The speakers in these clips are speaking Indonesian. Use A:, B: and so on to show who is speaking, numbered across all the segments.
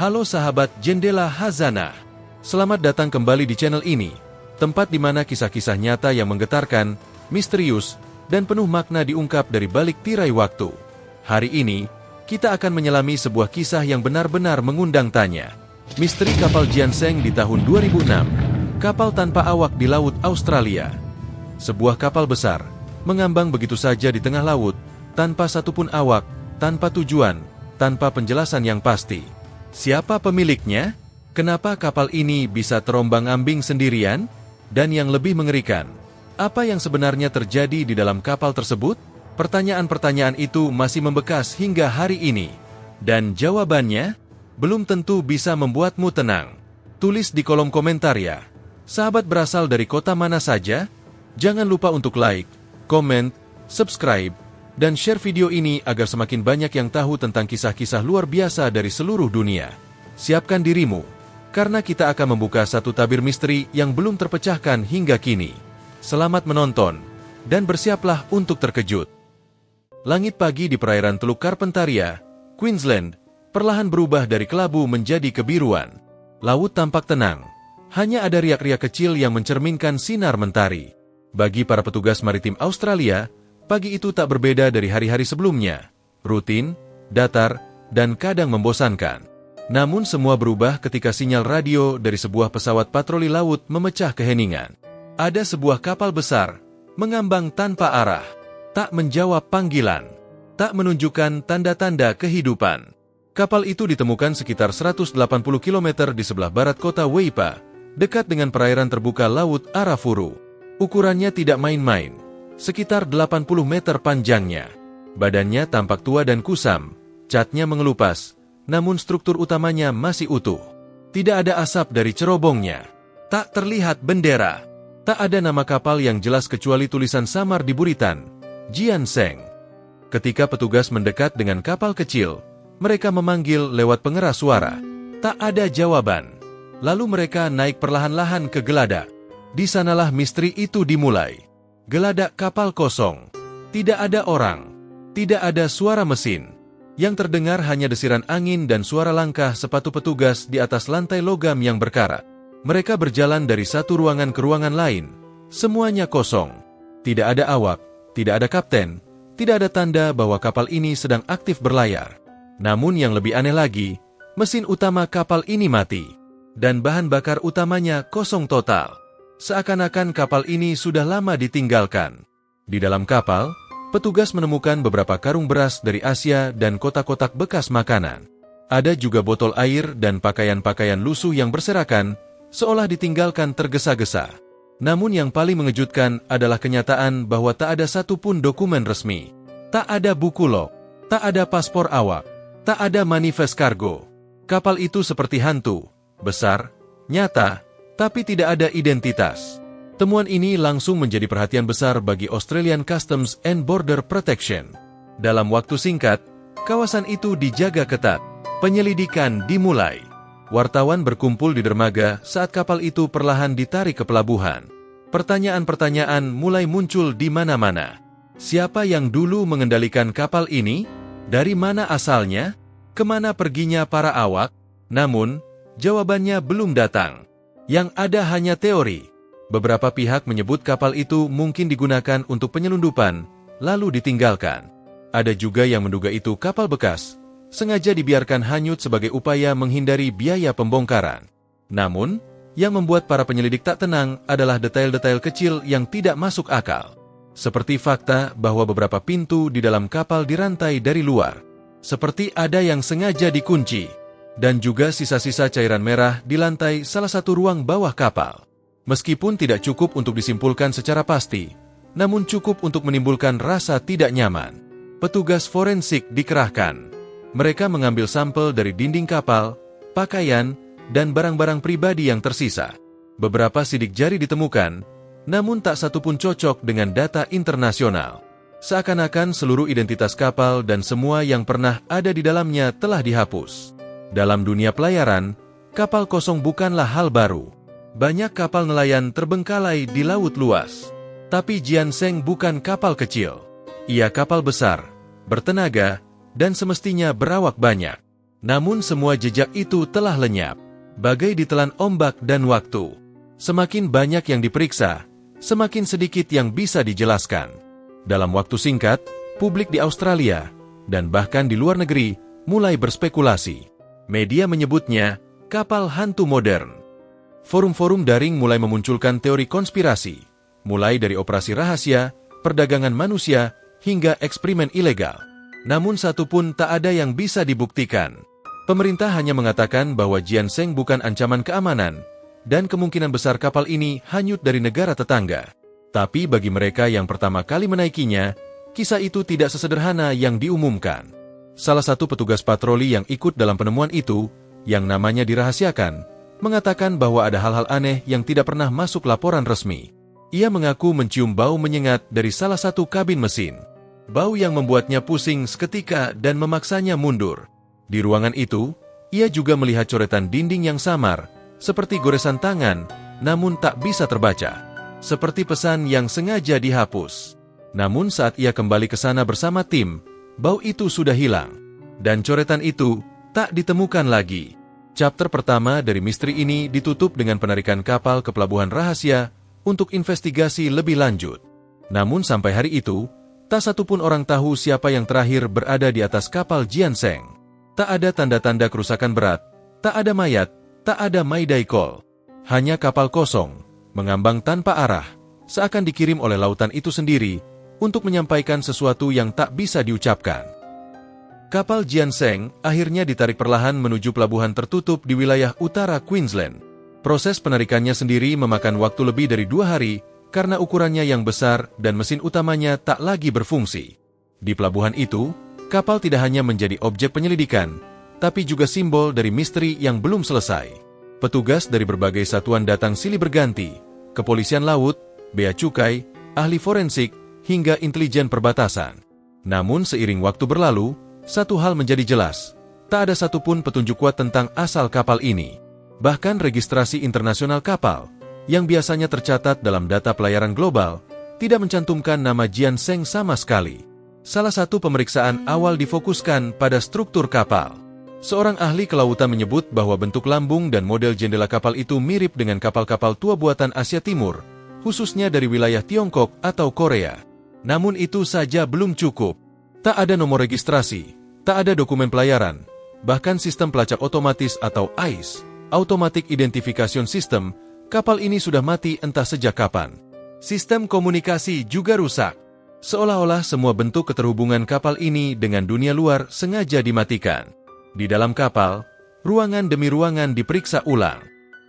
A: Halo sahabat Jendela Hazanah. Selamat datang kembali di channel ini, tempat di mana kisah-kisah nyata yang menggetarkan, misterius, dan penuh makna diungkap dari balik tirai waktu. Hari ini, kita akan menyelami sebuah kisah yang benar-benar mengundang tanya. Misteri kapal Gianseng di tahun 2006. Kapal tanpa awak di Laut Australia. Sebuah kapal besar, mengambang begitu saja di tengah laut, tanpa satupun awak, tanpa tujuan, tanpa penjelasan yang pasti. Siapa pemiliknya? Kenapa kapal ini bisa terombang-ambing sendirian? Dan yang lebih mengerikan, apa yang sebenarnya terjadi di dalam kapal tersebut? Pertanyaan-pertanyaan itu masih membekas hingga hari ini. Dan jawabannya belum tentu bisa membuatmu tenang. Tulis di kolom komentar ya. Sahabat berasal dari kota mana saja? Jangan lupa untuk like, komen, subscribe, dan share video ini agar semakin banyak yang tahu tentang kisah-kisah luar biasa dari seluruh dunia. Siapkan dirimu, karena kita akan membuka satu tabir misteri yang belum terpecahkan hingga kini. Selamat menonton, dan bersiaplah untuk terkejut. Langit pagi di perairan Teluk Carpentaria, Queensland, perlahan berubah dari kelabu menjadi kebiruan. Laut tampak tenang, hanya ada riak-riak kecil yang mencerminkan sinar mentari. Bagi para petugas maritim Australia, pagi itu tak berbeda dari hari-hari sebelumnya, rutin, datar, dan kadang membosankan. Namun semua berubah ketika sinyal radio dari sebuah pesawat patroli laut memecah keheningan. Ada sebuah kapal besar, mengambang tanpa arah, tak menjawab panggilan, tak menunjukkan tanda-tanda kehidupan. Kapal itu ditemukan sekitar 180 km di sebelah barat kota Weipa, dekat dengan perairan terbuka Laut Arafuru. Ukurannya tidak main-main, sekitar 80 meter panjangnya. Badannya tampak tua dan kusam, catnya mengelupas, namun struktur utamanya masih utuh. Tidak ada asap dari cerobongnya. Tak terlihat bendera. Tak ada nama kapal yang jelas kecuali tulisan samar di buritan, Gianseng. Ketika petugas mendekat dengan kapal kecil, mereka memanggil lewat pengeras suara. Tak ada jawaban. Lalu mereka naik perlahan-lahan ke geladak. Di sanalah misteri itu dimulai. Geladak kapal kosong. Tidak ada orang. Tidak ada suara mesin. Yang terdengar hanya desiran angin dan suara langkah sepatu petugas di atas lantai logam yang berkarat. Mereka berjalan dari satu ruangan ke ruangan lain. Semuanya kosong. Tidak ada awak, tidak ada kapten, tidak ada tanda bahwa kapal ini sedang aktif berlayar. Namun yang lebih aneh lagi, mesin utama kapal ini mati. Dan bahan bakar utamanya kosong total. Seakan-akan kapal ini sudah lama ditinggalkan. Di dalam kapal, petugas menemukan beberapa karung beras dari Asia dan kotak-kotak bekas makanan. Ada juga botol air dan pakaian-pakaian lusuh yang berserakan, seolah ditinggalkan tergesa-gesa. Namun yang paling mengejutkan adalah kenyataan bahwa tak ada satupun dokumen resmi. Tak ada buku log, tak ada paspor awak, tak ada manifest kargo. Kapal itu seperti hantu, besar, nyata, tapi tidak ada identitas. Temuan ini langsung menjadi perhatian besar bagi Australian Customs and Border Protection. Dalam waktu singkat, kawasan itu dijaga ketat. Penyelidikan dimulai. Wartawan berkumpul di dermaga saat kapal itu perlahan ditarik ke pelabuhan. Pertanyaan-pertanyaan mulai muncul di mana-mana. Siapa yang dulu mengendalikan kapal ini? Dari mana asalnya? Kemana perginya para awak? Namun, jawabannya belum datang. Yang ada hanya teori. Beberapa pihak menyebut kapal itu mungkin digunakan untuk penyelundupan, lalu ditinggalkan. Ada juga yang menduga itu kapal bekas, sengaja dibiarkan hanyut sebagai upaya menghindari biaya pembongkaran. Namun, yang membuat para penyelidik tak tenang adalah detail-detail kecil yang tidak masuk akal. Seperti fakta bahwa beberapa pintu di dalam kapal dirantai dari luar. Seperti ada yang sengaja dikunci. Dan juga sisa-sisa cairan merah di lantai salah satu ruang bawah kapal. Meskipun tidak cukup untuk disimpulkan secara pasti, namun cukup untuk menimbulkan rasa tidak nyaman. Petugas forensik dikerahkan. Mereka mengambil sampel dari dinding kapal, pakaian, dan barang-barang pribadi yang tersisa. Beberapa sidik jari ditemukan, namun tak satu pun cocok dengan data internasional. Seakan-akan seluruh identitas kapal dan semua yang pernah ada di dalamnya telah dihapus. Dalam dunia pelayaran, kapal kosong bukanlah hal baru. Banyak kapal nelayan terbengkalai di laut luas. Tapi Gianseng bukan kapal kecil. Ia kapal besar, bertenaga, dan semestinya berawak banyak. Namun semua jejak itu telah lenyap, bagai ditelan ombak dan waktu. Semakin banyak yang diperiksa, semakin sedikit yang bisa dijelaskan. Dalam waktu singkat, publik di Australia, dan bahkan di luar negeri, mulai berspekulasi. Media menyebutnya kapal hantu modern. Forum-forum daring mulai memunculkan teori konspirasi, mulai dari operasi rahasia, perdagangan manusia, hingga eksperimen ilegal. Namun satu pun tak ada yang bisa dibuktikan. Pemerintah hanya mengatakan bahwa ginseng bukan ancaman keamanan, dan kemungkinan besar kapal ini hanyut dari negara tetangga. Tapi bagi mereka yang pertama kali menaikinya, kisah itu tidak sesederhana yang diumumkan. Salah satu petugas patroli yang ikut dalam penemuan itu, yang namanya dirahasiakan, mengatakan bahwa ada hal-hal aneh yang tidak pernah masuk laporan resmi. Ia mengaku mencium bau menyengat dari salah satu kabin mesin. Bau yang membuatnya pusing seketika dan memaksanya mundur. Di ruangan itu, ia juga melihat coretan dinding yang samar, seperti goresan tangan, namun tak bisa terbaca. Seperti pesan yang sengaja dihapus. Namun saat ia kembali ke sana bersama tim, bau itu sudah hilang. Dan coretan itu tak ditemukan lagi. Chapter pertama dari misteri ini ditutup dengan penarikan kapal ke pelabuhan rahasia untuk investigasi lebih lanjut. Namun sampai hari itu, tak satupun orang tahu siapa yang terakhir berada di atas kapal ginseng. Tak ada tanda-tanda kerusakan berat, tak ada mayat, tak ada mayday call. Hanya kapal kosong, mengambang tanpa arah, seakan dikirim oleh lautan itu sendiri untuk menyampaikan sesuatu yang tak bisa diucapkan. Kapal ginseng akhirnya ditarik perlahan menuju pelabuhan tertutup di wilayah utara Queensland. Proses penarikannya sendiri memakan waktu lebih dari 2 hari karena ukurannya yang besar dan mesin utamanya tak lagi berfungsi. Di pelabuhan itu, kapal tidak hanya menjadi objek penyelidikan, tapi juga simbol dari misteri yang belum selesai. Petugas dari berbagai satuan datang silih berganti, kepolisian laut, bea cukai, ahli forensik, hingga intelijen perbatasan. Namun seiring waktu berlalu, satu hal menjadi jelas, tak ada satupun petunjuk kuat tentang asal kapal ini. Bahkan registrasi internasional kapal, yang biasanya tercatat dalam data pelayaran global, tidak mencantumkan nama ginseng sama sekali. Salah satu pemeriksaan awal difokuskan pada struktur kapal. Seorang ahli kelautan menyebut bahwa bentuk lambung dan model jendela kapal itu mirip dengan kapal-kapal tua buatan Asia Timur, khususnya dari wilayah Tiongkok atau Korea. Namun itu saja belum cukup. Tak ada nomor registrasi, tak ada dokumen pelayaran, bahkan sistem pelacak otomatis atau AIS, Automatic Identification System, kapal ini sudah mati entah sejak kapan. Sistem komunikasi juga rusak. Seolah-olah semua bentuk keterhubungan kapal ini dengan dunia luar sengaja dimatikan. Di dalam kapal, ruangan demi ruangan diperiksa ulang.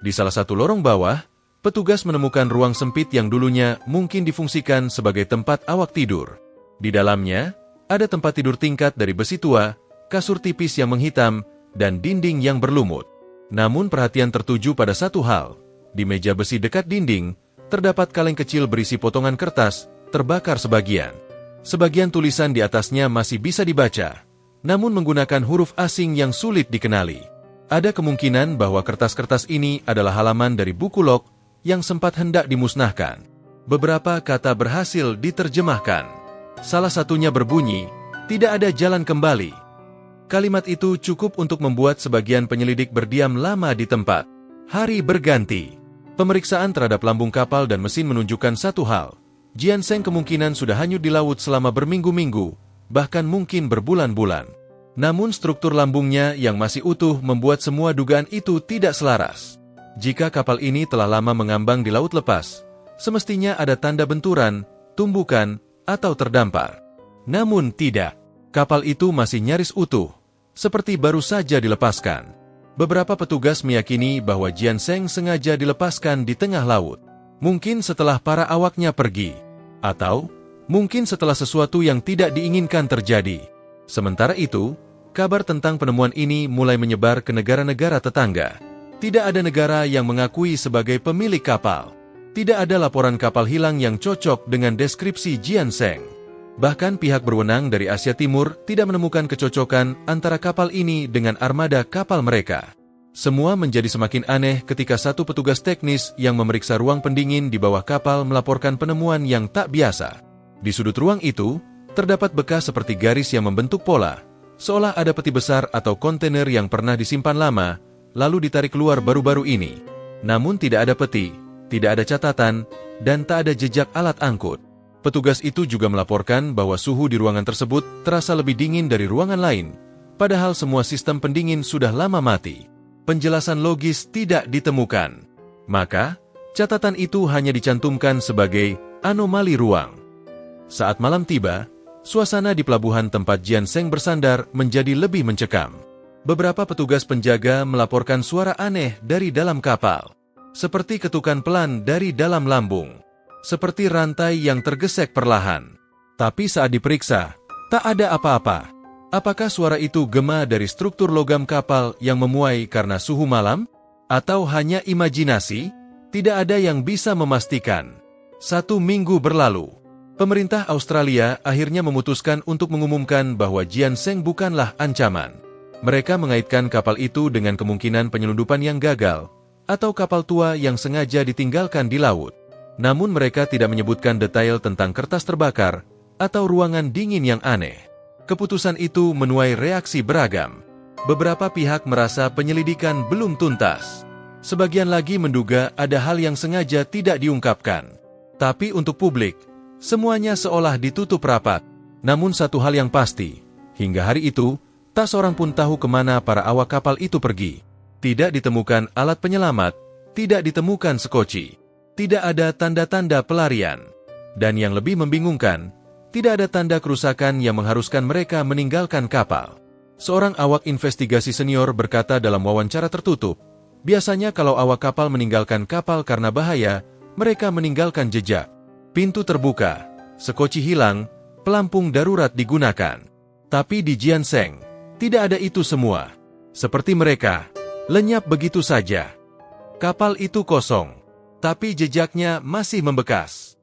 A: Di salah satu lorong bawah, petugas menemukan ruang sempit yang dulunya mungkin difungsikan sebagai tempat awak tidur. Di dalamnya, ada tempat tidur tingkat dari besi tua, kasur tipis yang menghitam, dan dinding yang berlumut. Namun perhatian tertuju pada satu hal. Di meja besi dekat dinding, terdapat kaleng kecil berisi potongan kertas, terbakar sebagian. Sebagian tulisan di atasnya masih bisa dibaca, namun menggunakan huruf asing yang sulit dikenali. Ada kemungkinan bahwa kertas-kertas ini adalah halaman dari buku log yang sempat hendak dimusnahkan. Beberapa kata berhasil diterjemahkan. Salah satunya berbunyi, "Tidak ada jalan kembali." Kalimat itu cukup untuk membuat sebagian penyelidik berdiam lama di tempat. Hari berganti. Pemeriksaan terhadap lambung kapal dan mesin menunjukkan satu hal. Ginseng kemungkinan sudah hanyut di laut selama berminggu-minggu, bahkan mungkin berbulan-bulan. Namun struktur lambungnya yang masih utuh membuat semua dugaan itu tidak selaras. Jika kapal ini telah lama mengambang di laut lepas, semestinya ada tanda benturan, tumbukan, atau terdampar. Namun tidak. Kapal itu masih nyaris utuh, seperti baru saja dilepaskan. Beberapa petugas meyakini bahwa ginseng sengaja dilepaskan di tengah laut. Mungkin setelah para awaknya pergi. Atau, mungkin setelah sesuatu yang tidak diinginkan terjadi. Sementara itu, kabar tentang penemuan ini mulai menyebar ke negara-negara tetangga. Tidak ada negara yang mengakui sebagai pemilik kapal. Tidak ada laporan kapal hilang yang cocok dengan deskripsi ginseng. Bahkan pihak berwenang dari Asia Timur tidak menemukan kecocokan antara kapal ini dengan armada kapal mereka. Semua menjadi semakin aneh ketika satu petugas teknis yang memeriksa ruang pendingin di bawah kapal melaporkan penemuan yang tak biasa. Di sudut ruang itu, terdapat bekas seperti garis yang membentuk pola, Seolah ada peti besar atau kontainer yang pernah disimpan lama, lalu ditarik keluar baru-baru ini. Namun tidak ada peti, tidak ada catatan, dan tak ada jejak alat angkut. Petugas itu juga melaporkan bahwa suhu di ruangan tersebut terasa lebih dingin dari ruangan lain, padahal semua sistem pendingin sudah lama mati. Penjelasan logis tidak ditemukan. Maka, catatan itu hanya dicantumkan sebagai anomali ruang. Saat malam tiba, suasana di pelabuhan tempat Jian Seng bersandar menjadi lebih mencekam. Beberapa petugas penjaga melaporkan suara aneh dari dalam kapal. Seperti ketukan pelan dari dalam lambung. Seperti rantai yang tergesek perlahan. Tapi saat diperiksa, tak ada apa-apa. Apakah suara itu gema dari struktur logam kapal yang memuai karena suhu malam? Atau hanya imajinasi? Tidak ada yang bisa memastikan. 1 minggu berlalu. Pemerintah Australia akhirnya memutuskan untuk mengumumkan bahwa Jian Seng bukanlah ancaman. Mereka mengaitkan kapal itu dengan kemungkinan penyelundupan yang gagal, atau kapal tua yang sengaja ditinggalkan di laut. Namun mereka tidak menyebutkan detail tentang kertas terbakar, atau ruangan dingin yang aneh. Keputusan itu menuai reaksi beragam. Beberapa pihak merasa penyelidikan belum tuntas. Sebagian lagi menduga ada hal yang sengaja tidak diungkapkan. Tapi untuk publik, semuanya seolah ditutup rapat. Namun satu hal yang pasti, hingga hari itu, tak seorang pun tahu kemana para awak kapal itu pergi. Tidak ditemukan alat penyelamat, tidak ditemukan sekoci, tidak ada tanda-tanda pelarian. Dan yang lebih membingungkan, tidak ada tanda kerusakan yang mengharuskan mereka meninggalkan kapal. Seorang awak investigasi senior berkata dalam wawancara tertutup, biasanya kalau awak kapal meninggalkan kapal karena bahaya, mereka meninggalkan jejak. Pintu terbuka, sekoci hilang, pelampung darurat digunakan. Tapi di Jian Seng, tidak ada itu semua. Seperti mereka, lenyap begitu saja. Kapal itu kosong, tapi jejaknya masih membekas.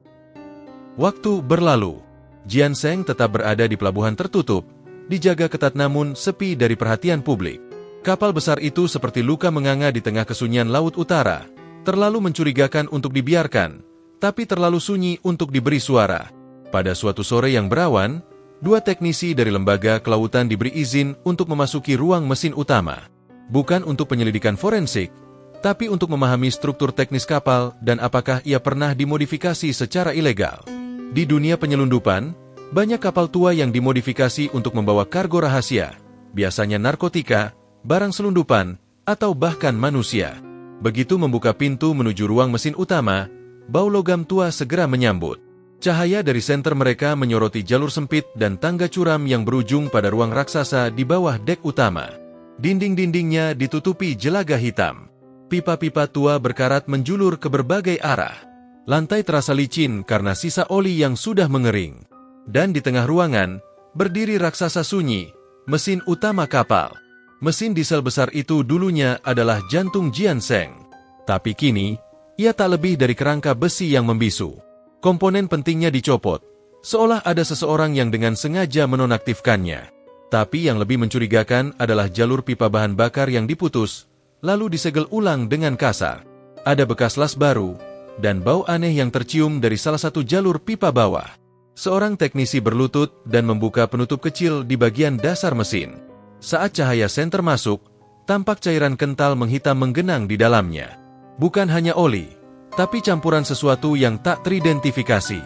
A: Waktu berlalu, Jian Seng tetap berada di pelabuhan tertutup, dijaga ketat namun sepi dari perhatian publik. Kapal besar itu seperti luka menganga di tengah kesunyian Laut Utara, terlalu mencurigakan untuk dibiarkan, tapi terlalu sunyi untuk diberi suara. Pada suatu sore yang berawan, 2 teknisi dari lembaga kelautan diberi izin untuk memasuki ruang mesin utama. Bukan untuk penyelidikan forensik, tapi untuk memahami struktur teknis kapal dan apakah ia pernah dimodifikasi secara ilegal. Di dunia penyelundupan, banyak kapal tua yang dimodifikasi untuk membawa kargo rahasia, biasanya narkotika, barang selundupan, atau bahkan manusia. Begitu membuka pintu menuju ruang mesin utama, bau logam tua segera menyambut. Cahaya dari senter mereka menyoroti jalur sempit dan tangga curam yang berujung pada ruang raksasa di bawah dek utama. Dinding-dindingnya ditutupi jelaga hitam. Pipa-pipa tua berkarat menjulur ke berbagai arah. Lantai terasa licin karena sisa oli yang sudah mengering. Dan di tengah ruangan, berdiri raksasa sunyi, mesin utama kapal. Mesin diesel besar itu dulunya adalah jantung Jian Seng. Tapi kini, ia tak lebih dari kerangka besi yang membisu. Komponen pentingnya dicopot, seolah ada seseorang yang dengan sengaja menonaktifkannya. Tapi yang lebih mencurigakan adalah jalur pipa bahan bakar yang diputus, lalu disegel ulang dengan kasar. Ada bekas las baru, dan bau aneh yang tercium dari salah satu jalur pipa bawah. Seorang teknisi berlutut dan membuka penutup kecil di bagian dasar mesin. Saat cahaya senter masuk, tampak cairan kental menghitam menggenang di dalamnya. Bukan hanya oli, tapi campuran sesuatu yang tak teridentifikasi.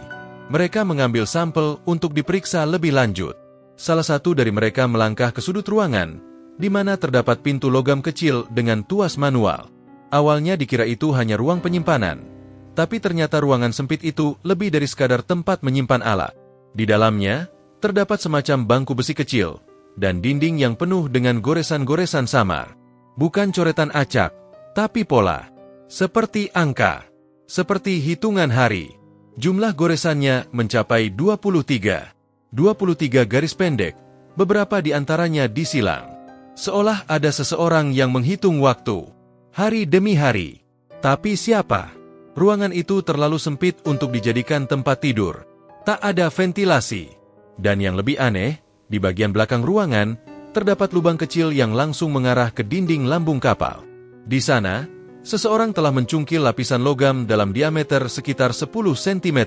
A: Mereka mengambil sampel untuk diperiksa lebih lanjut. Salah satu dari mereka melangkah ke sudut ruangan, di mana terdapat pintu logam kecil dengan tuas manual. Awalnya dikira itu hanya ruang penyimpanan, tapi ternyata ruangan sempit itu lebih dari sekadar tempat menyimpan alat. Di dalamnya, terdapat semacam bangku besi kecil, dan dinding yang penuh dengan goresan-goresan samar. Bukan coretan acak, tapi pola. Seperti angka, seperti hitungan hari. Jumlah goresannya mencapai 23. 23 garis pendek, beberapa di antaranya disilang. Seolah ada seseorang yang menghitung waktu, hari demi hari. Tapi siapa? Ruangan itu terlalu sempit untuk dijadikan tempat tidur. Tak ada ventilasi. Dan yang lebih aneh, di bagian belakang ruangan, terdapat lubang kecil yang langsung mengarah ke dinding lambung kapal. Di sana, seseorang telah mencungkil lapisan logam dalam diameter sekitar 10 cm.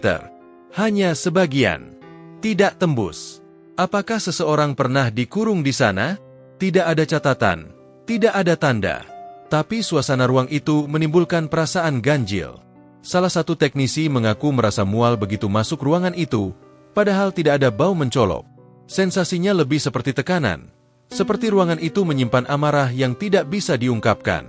A: Hanya sebagian. Tidak tembus. Apakah seseorang pernah dikurung di sana? Tidak ada catatan, tidak ada tanda. Tapi suasana ruang itu menimbulkan perasaan ganjil. Salah satu teknisi mengaku merasa mual begitu masuk ruangan itu, padahal tidak ada bau mencolok. Sensasinya lebih seperti tekanan. Seperti ruangan itu menyimpan amarah yang tidak bisa diungkapkan.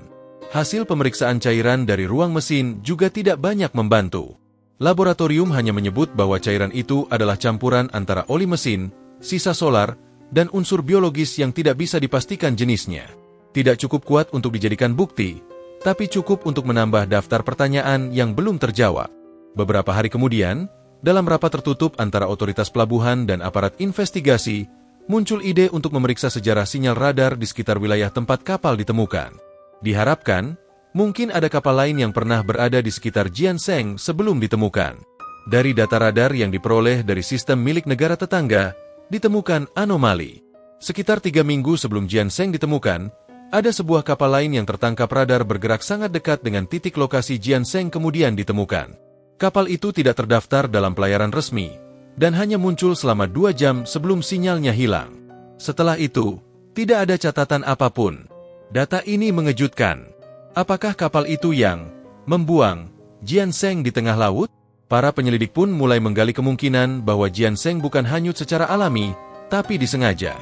A: Hasil pemeriksaan cairan dari ruang mesin juga tidak banyak membantu. Laboratorium hanya menyebut bahwa cairan itu adalah campuran antara oli mesin, sisa solar, dan unsur biologis yang tidak bisa dipastikan jenisnya. Tidak cukup kuat untuk dijadikan bukti, tapi cukup untuk menambah daftar pertanyaan yang belum terjawab. Beberapa hari kemudian, dalam rapat tertutup antara otoritas pelabuhan dan aparat investigasi, muncul ide untuk memeriksa sejarah sinyal radar di sekitar wilayah tempat kapal ditemukan. Diharapkan, mungkin ada kapal lain yang pernah berada di sekitar Jianseng sebelum ditemukan. Dari data radar yang diperoleh dari sistem milik negara tetangga, ditemukan anomali. Sekitar 3 minggu sebelum Jianseng ditemukan, ada sebuah kapal lain yang tertangkap radar bergerak sangat dekat dengan titik lokasi Jianseng kemudian ditemukan. Kapal itu tidak terdaftar dalam pelayaran resmi, dan hanya muncul selama 2 jam sebelum sinyalnya hilang. Setelah itu, tidak ada catatan apapun. Data ini mengejutkan. Apakah kapal itu yang membuang Jianseng di tengah laut? Para penyelidik pun mulai menggali kemungkinan bahwa Jianseng bukan hanyut secara alami, tapi disengaja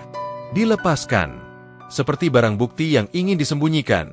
A: dilepaskan. Seperti barang bukti yang ingin disembunyikan,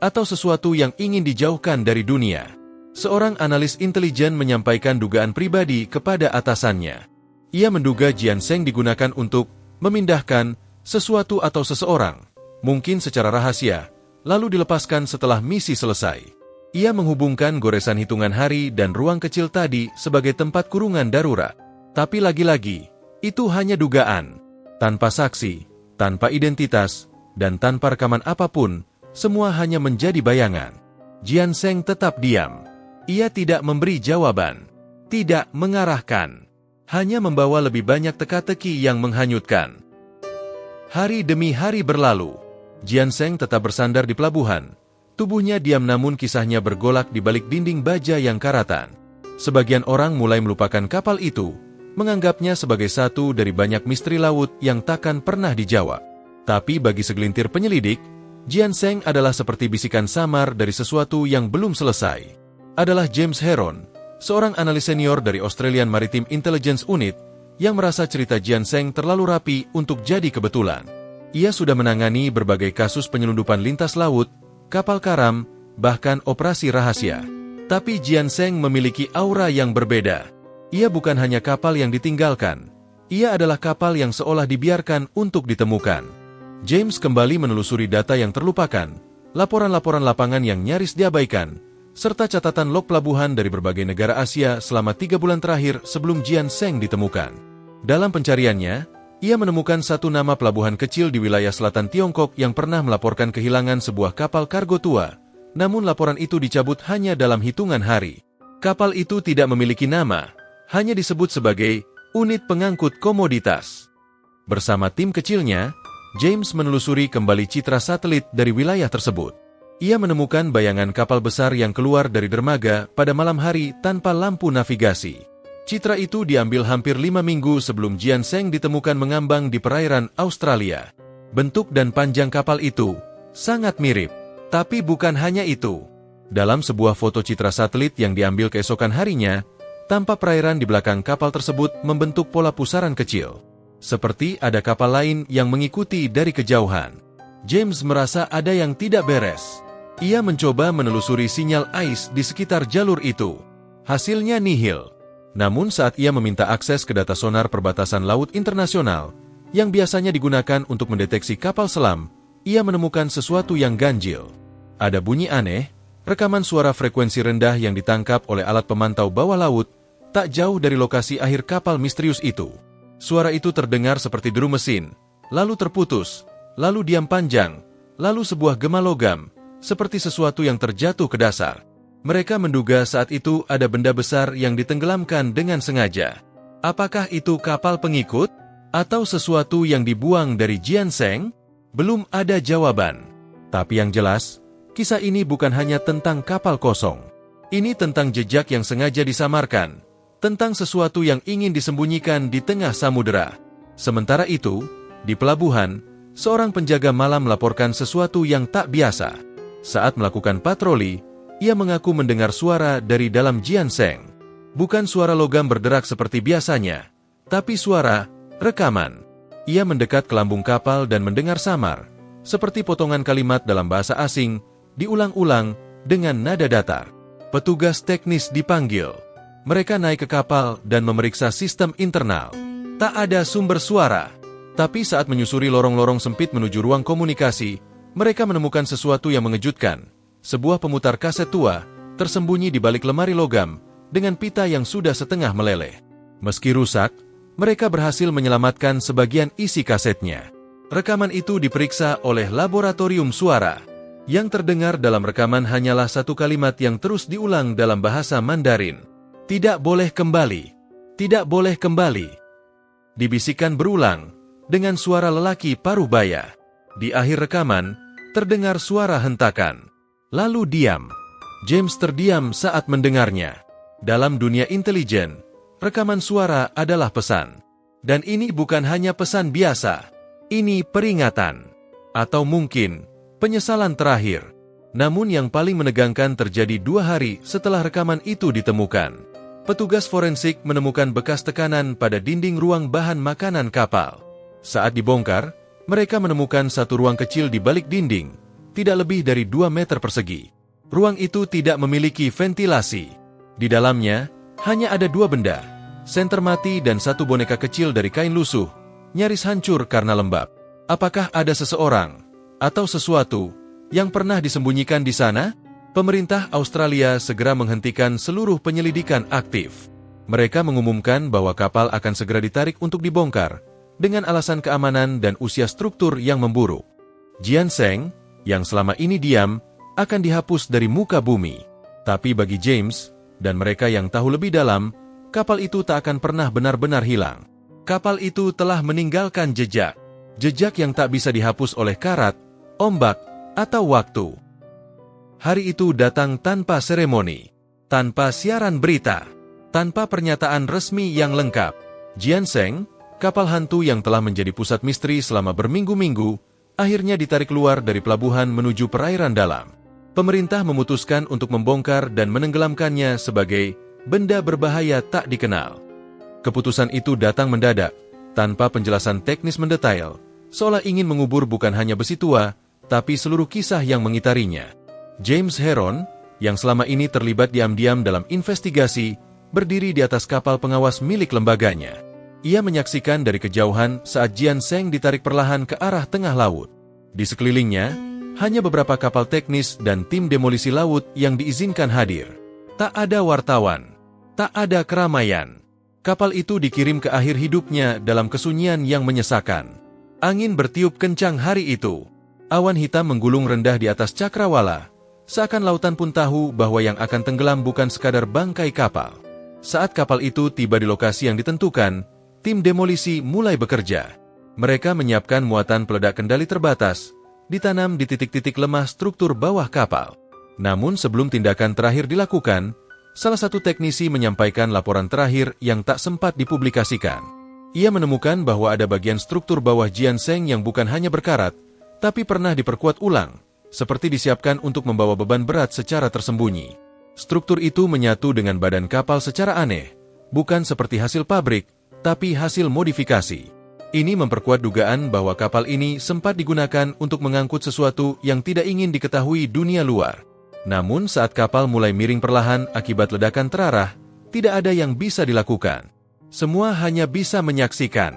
A: atau sesuatu yang ingin dijauhkan dari dunia. Seorang analis intelijen menyampaikan dugaan pribadi kepada atasannya. Ia menduga Jianseng digunakan untuk memindahkan sesuatu atau seseorang, mungkin secara rahasia, lalu dilepaskan setelah misi selesai. Ia menghubungkan goresan hitungan hari dan ruang kecil tadi sebagai tempat kurungan darurat. Tapi lagi-lagi, itu hanya dugaan. Tanpa saksi, tanpa identitas, dan tanpa rekaman apapun, semua hanya menjadi bayangan. Jianseng tetap diam. Ia tidak memberi jawaban, tidak mengarahkan, hanya membawa lebih banyak teka-teki yang menghanyutkan. Hari demi hari berlalu, Jianseng tetap bersandar di pelabuhan. Tubuhnya diam namun kisahnya bergolak di balik dinding baja yang karatan. Sebagian orang mulai melupakan kapal itu, menganggapnya sebagai satu dari banyak misteri laut yang takkan pernah dijawab. Tapi bagi segelintir penyelidik, Jianseng adalah seperti bisikan samar dari sesuatu yang belum selesai. Adalah James Heron, seorang analis senior dari Australian Maritime Intelligence Unit, yang merasa cerita Jianseng terlalu rapi untuk jadi kebetulan. Ia sudah menangani berbagai kasus penyelundupan lintas laut, kapal karam, bahkan operasi rahasia. Tapi Jianseng memiliki aura yang berbeda. Ia bukan hanya kapal yang ditinggalkan. Ia adalah kapal yang seolah dibiarkan untuk ditemukan. James kembali menelusuri data yang terlupakan, laporan-laporan lapangan yang nyaris diabaikan, serta catatan log pelabuhan dari berbagai negara Asia selama 3 bulan terakhir sebelum Jianseng ditemukan. Dalam pencariannya, ia menemukan satu nama pelabuhan kecil di wilayah selatan Tiongkok yang pernah melaporkan kehilangan sebuah kapal kargo tua, namun laporan itu dicabut hanya dalam hitungan hari. Kapal itu tidak memiliki nama, hanya disebut sebagai unit pengangkut komoditas. Bersama tim kecilnya, James menelusuri kembali citra satelit dari wilayah tersebut. Ia menemukan bayangan kapal besar yang keluar dari dermaga pada malam hari tanpa lampu navigasi. Citra itu diambil hampir 5 minggu sebelum Jianseng ditemukan mengambang di perairan Australia. Bentuk dan panjang kapal itu sangat mirip. Tapi bukan hanya itu. Dalam sebuah foto citra satelit yang diambil keesokan harinya, tampak perairan di belakang kapal tersebut membentuk pola pusaran kecil. Seperti ada kapal lain yang mengikuti dari kejauhan. James merasa ada yang tidak beres. Ia mencoba menelusuri sinyal AIS di sekitar jalur itu. Hasilnya nihil. Namun saat ia meminta akses ke data sonar perbatasan laut internasional, yang biasanya digunakan untuk mendeteksi kapal selam, ia menemukan sesuatu yang ganjil. Ada bunyi aneh, rekaman suara frekuensi rendah yang ditangkap oleh alat pemantau bawah laut, tak jauh dari lokasi akhir kapal misterius itu. Suara itu terdengar seperti deru mesin, lalu terputus, lalu diam panjang, lalu sebuah gema logam, seperti sesuatu yang terjatuh ke dasar. Mereka menduga saat itu ada benda besar yang ditenggelamkan dengan sengaja. Apakah itu kapal pengikut? Atau sesuatu yang dibuang dari Jianseng? Belum ada jawaban. Tapi yang jelas, kisah ini bukan hanya tentang kapal kosong. Ini tentang jejak yang sengaja disamarkan. Tentang sesuatu yang ingin disembunyikan di tengah samudera. Sementara itu, di pelabuhan, seorang penjaga malam melaporkan sesuatu yang tak biasa. Saat melakukan patroli, ia mengaku mendengar suara dari dalam ginseng. Bukan suara logam berderak seperti biasanya, tapi suara rekaman. Ia mendekat ke lambung kapal dan mendengar samar, seperti potongan kalimat dalam bahasa asing, diulang-ulang dengan nada datar. Petugas teknis dipanggil. Mereka naik ke kapal dan memeriksa sistem internal. Tak ada sumber suara. Tapi saat menyusuri lorong-lorong sempit menuju ruang komunikasi, mereka menemukan sesuatu yang mengejutkan. Sebuah pemutar kaset tua, tersembunyi di balik lemari logam, dengan pita yang sudah setengah meleleh. Meski rusak, mereka berhasil menyelamatkan sebagian isi kasetnya. Rekaman itu diperiksa oleh laboratorium suara. Yang terdengar dalam rekaman hanyalah satu kalimat yang terus diulang dalam bahasa Mandarin. Tidak boleh kembali. Tidak boleh kembali. Dibisikkan berulang, dengan suara lelaki paruh baya. Di akhir rekaman, terdengar suara hentakan. Lalu diam. James terdiam saat mendengarnya. Dalam dunia intelijen, rekaman suara adalah pesan. Dan ini bukan hanya pesan biasa. Ini peringatan. Atau mungkin, penyesalan terakhir. Namun yang paling menegangkan terjadi 2 hari setelah rekaman itu ditemukan. Petugas forensik menemukan bekas tekanan pada dinding ruang bahan makanan kapal. Saat dibongkar, mereka menemukan satu ruang kecil di balik dinding, tidak lebih dari 2 meter persegi. Ruang itu tidak memiliki ventilasi. Di dalamnya, hanya ada 2 benda, senter mati dan satu boneka kecil dari kain lusuh, nyaris hancur karena lembab. Apakah ada seseorang, atau sesuatu, yang pernah disembunyikan di sana? Pemerintah Australia segera menghentikan seluruh penyelidikan aktif. Mereka mengumumkan bahwa kapal akan segera ditarik untuk dibongkar, dengan alasan keamanan dan usia struktur yang memburuk. Ginseng, yang selama ini diam, akan dihapus dari muka bumi. Tapi bagi James, dan mereka yang tahu lebih dalam, kapal itu tak akan pernah benar-benar hilang. Kapal itu telah meninggalkan jejak. Jejak yang tak bisa dihapus oleh karat, ombak, atau waktu. Hari itu datang tanpa seremoni, tanpa siaran berita, tanpa pernyataan resmi yang lengkap. Ginseng, kapal hantu yang telah menjadi pusat misteri selama berminggu-minggu, akhirnya ditarik keluar dari pelabuhan menuju perairan dalam. Pemerintah memutuskan untuk membongkar dan menenggelamkannya sebagai benda berbahaya tak dikenal. Keputusan itu datang mendadak, tanpa penjelasan teknis mendetail, seolah ingin mengubur bukan hanya besi tua, tapi seluruh kisah yang mengitarinya. James Heron, yang selama ini terlibat diam-diam dalam investigasi, berdiri di atas kapal pengawas milik lembaganya. Ia menyaksikan dari kejauhan saat Ginseng ditarik perlahan ke arah tengah laut. Di sekelilingnya, hanya beberapa kapal teknis dan tim demolisi laut yang diizinkan hadir. Tak ada wartawan, tak ada keramaian. Kapal itu dikirim ke akhir hidupnya dalam kesunyian yang menyesakan. Angin bertiup kencang hari itu. Awan hitam menggulung rendah di atas cakrawala. Seakan lautan pun tahu bahwa yang akan tenggelam bukan sekadar bangkai kapal. Saat kapal itu tiba di lokasi yang ditentukan, tim demolisi mulai bekerja. Mereka menyiapkan muatan peledak kendali terbatas, ditanam di titik-titik lemah struktur bawah kapal. Namun sebelum tindakan terakhir dilakukan, salah satu teknisi menyampaikan laporan terakhir yang tak sempat dipublikasikan. Ia menemukan bahwa ada bagian struktur bawah Ginseng yang bukan hanya berkarat, tapi pernah diperkuat ulang, seperti disiapkan untuk membawa beban berat secara tersembunyi. Struktur itu menyatu dengan badan kapal secara aneh, bukan seperti hasil pabrik, tapi hasil modifikasi. Ini memperkuat dugaan bahwa kapal ini sempat digunakan untuk mengangkut sesuatu yang tidak ingin diketahui dunia luar. Namun saat kapal mulai miring perlahan akibat ledakan terarah, tidak ada yang bisa dilakukan. Semua hanya bisa menyaksikan.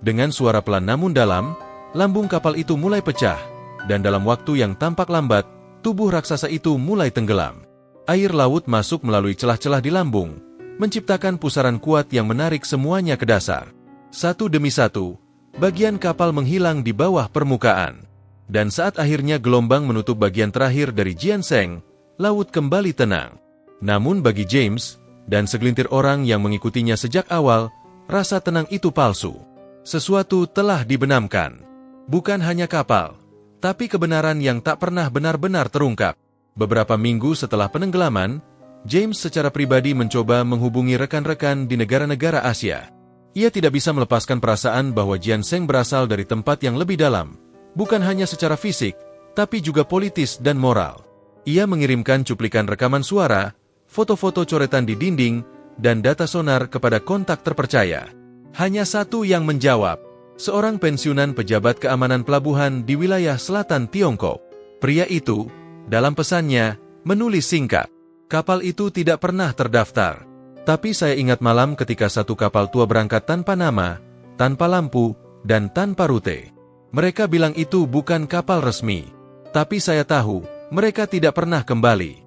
A: Dengan suara pelan namun dalam, lambung kapal itu mulai pecah, dan dalam waktu yang tampak lambat, tubuh raksasa itu mulai tenggelam. Air laut masuk melalui celah-celah di lambung, menciptakan pusaran kuat yang menarik semuanya ke dasar. Satu demi satu, bagian kapal menghilang di bawah permukaan. Dan saat akhirnya gelombang menutup bagian terakhir dari Ginseng, laut kembali tenang. Namun bagi James, dan segelintir orang yang mengikutinya sejak awal, rasa tenang itu palsu. Sesuatu telah dibenamkan. Bukan hanya kapal, tapi kebenaran yang tak pernah benar-benar terungkap. Beberapa minggu setelah penenggelaman, James secara pribadi mencoba menghubungi rekan-rekan di negara-negara Asia. Ia tidak bisa melepaskan perasaan bahwa Jian Seng berasal dari tempat yang lebih dalam, bukan hanya secara fisik, tapi juga politis dan moral. Ia mengirimkan cuplikan rekaman suara, foto-foto coretan di dinding, dan data sonar kepada kontak terpercaya. Hanya satu yang menjawab, seorang pensiunan pejabat keamanan pelabuhan di wilayah selatan Tiongkok. Pria itu, dalam pesannya, menulis singkat, kapal itu tidak pernah terdaftar. Tapi saya ingat malam ketika satu kapal tua berangkat tanpa nama, tanpa lampu, dan tanpa rute. Mereka bilang itu bukan kapal resmi. Tapi saya tahu, mereka tidak pernah kembali.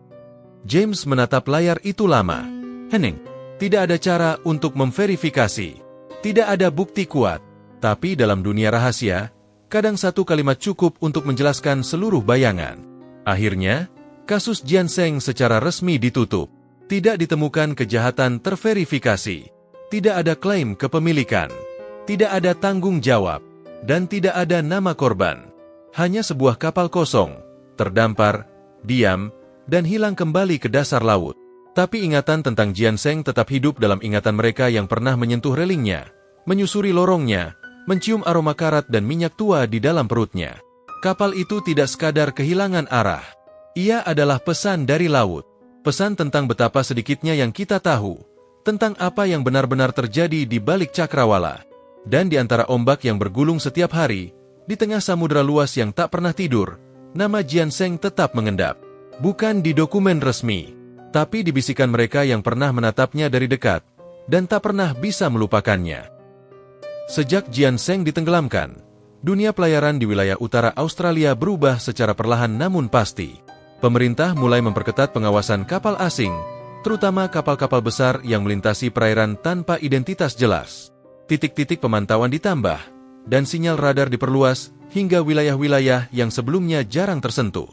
A: James menatap layar itu lama. Hening, tidak ada cara untuk memverifikasi. Tidak ada bukti kuat. Tapi dalam dunia rahasia, kadang satu kalimat cukup untuk menjelaskan seluruh bayangan. Akhirnya, kasus Jian Seng secara resmi ditutup. Tidak ditemukan kejahatan terverifikasi. Tidak ada klaim kepemilikan. Tidak ada tanggung jawab. Dan tidak ada nama korban. Hanya sebuah kapal kosong, terdampar, diam, dan hilang kembali ke dasar laut. Tapi ingatan tentang Jian Seng tetap hidup dalam ingatan mereka yang pernah menyentuh relingnya, menyusuri lorongnya, mencium aroma karat dan minyak tua di dalam perutnya. Kapal itu tidak sekadar kehilangan arah. Ia adalah pesan dari laut. Pesan tentang betapa sedikitnya yang kita tahu, tentang apa yang benar-benar terjadi di balik cakrawala. Dan di antara ombak yang bergulung setiap hari, di tengah samudera luas yang tak pernah tidur, nama Jian Seng tetap mengendap. Bukan di dokumen resmi, tapi di bisikan mereka yang pernah menatapnya dari dekat, dan tak pernah bisa melupakannya. Sejak Jian Seng ditenggelamkan, dunia pelayaran di wilayah utara Australia berubah secara perlahan namun pasti. Pemerintah mulai memperketat pengawasan kapal asing, terutama kapal-kapal besar yang melintasi perairan tanpa identitas jelas. Titik-titik pemantauan ditambah, dan sinyal radar diperluas hingga wilayah-wilayah yang sebelumnya jarang tersentuh.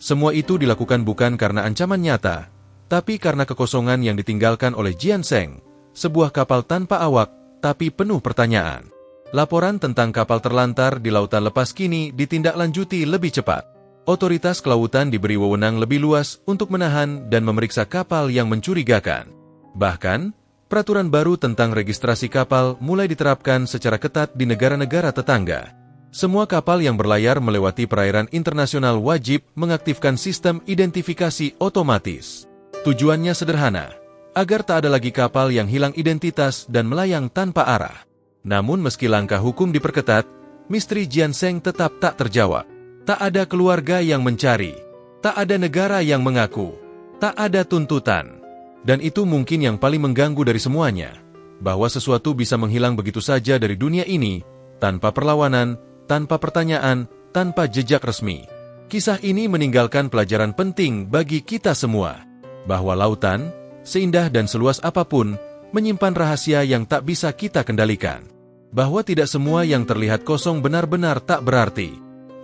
A: Semua itu dilakukan bukan karena ancaman nyata, tapi karena kekosongan yang ditinggalkan oleh Jian Seng, sebuah kapal tanpa awak, tapi penuh pertanyaan. Laporan tentang kapal terlantar di lautan lepas kini ditindaklanjuti lebih cepat. Otoritas kelautan diberi wewenang lebih luas untuk menahan dan memeriksa kapal yang mencurigakan. Bahkan, peraturan baru tentang registrasi kapal mulai diterapkan secara ketat di negara-negara tetangga. Semua kapal yang berlayar melewati perairan internasional wajib mengaktifkan sistem identifikasi otomatis. Tujuannya sederhana, agar tak ada lagi kapal yang hilang identitas dan melayang tanpa arah. Namun meski langkah hukum diperketat, misteri Jian Seng tetap tak terjawab. Tak ada keluarga yang mencari, tak ada negara yang mengaku, tak ada tuntutan. Dan itu mungkin yang paling mengganggu dari semuanya, bahwa sesuatu bisa menghilang begitu saja dari dunia ini, tanpa perlawanan, tanpa pertanyaan, tanpa jejak resmi. Kisah ini meninggalkan pelajaran penting bagi kita semua, bahwa lautan, seindah dan seluas apapun, menyimpan rahasia yang tak bisa kita kendalikan. Bahwa tidak semua yang terlihat kosong benar-benar tak berarti.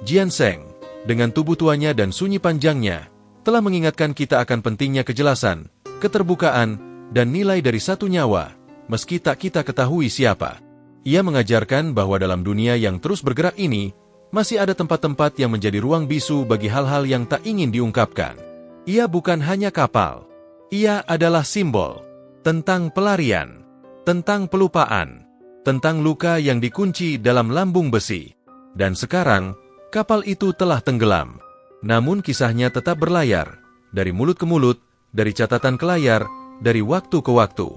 A: Jian Seng, dengan tubuh tuanya dan sunyi panjangnya, telah mengingatkan kita akan pentingnya kejelasan, keterbukaan, dan nilai dari satu nyawa, meski tak kita ketahui siapa. Ia mengajarkan bahwa dalam dunia yang terus bergerak ini, masih ada tempat-tempat yang menjadi ruang bisu bagi hal-hal yang tak ingin diungkapkan. Ia bukan hanya kapal. Ia adalah simbol tentang pelarian, tentang pelupaan, tentang luka yang dikunci dalam lambung besi. Dan sekarang, kapal itu telah tenggelam. Namun kisahnya tetap berlayar, dari mulut ke mulut, dari catatan ke layar, dari waktu ke waktu.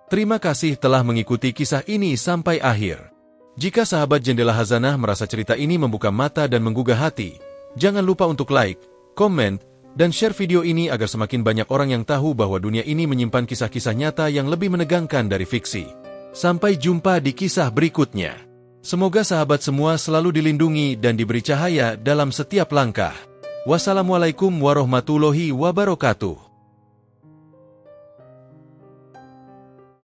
A: Terima kasih telah mengikuti kisah ini sampai akhir. Jika sahabat Jendela Khazanah merasa cerita ini membuka mata dan menggugah hati, jangan lupa untuk like, komen, dan share video ini agar semakin banyak orang yang tahu bahwa dunia ini menyimpan kisah-kisah nyata yang lebih menegangkan dari fiksi. Sampai jumpa di kisah berikutnya. Semoga sahabat semua selalu dilindungi dan diberi cahaya dalam setiap langkah. Wassalamualaikum warahmatullahi wabarakatuh.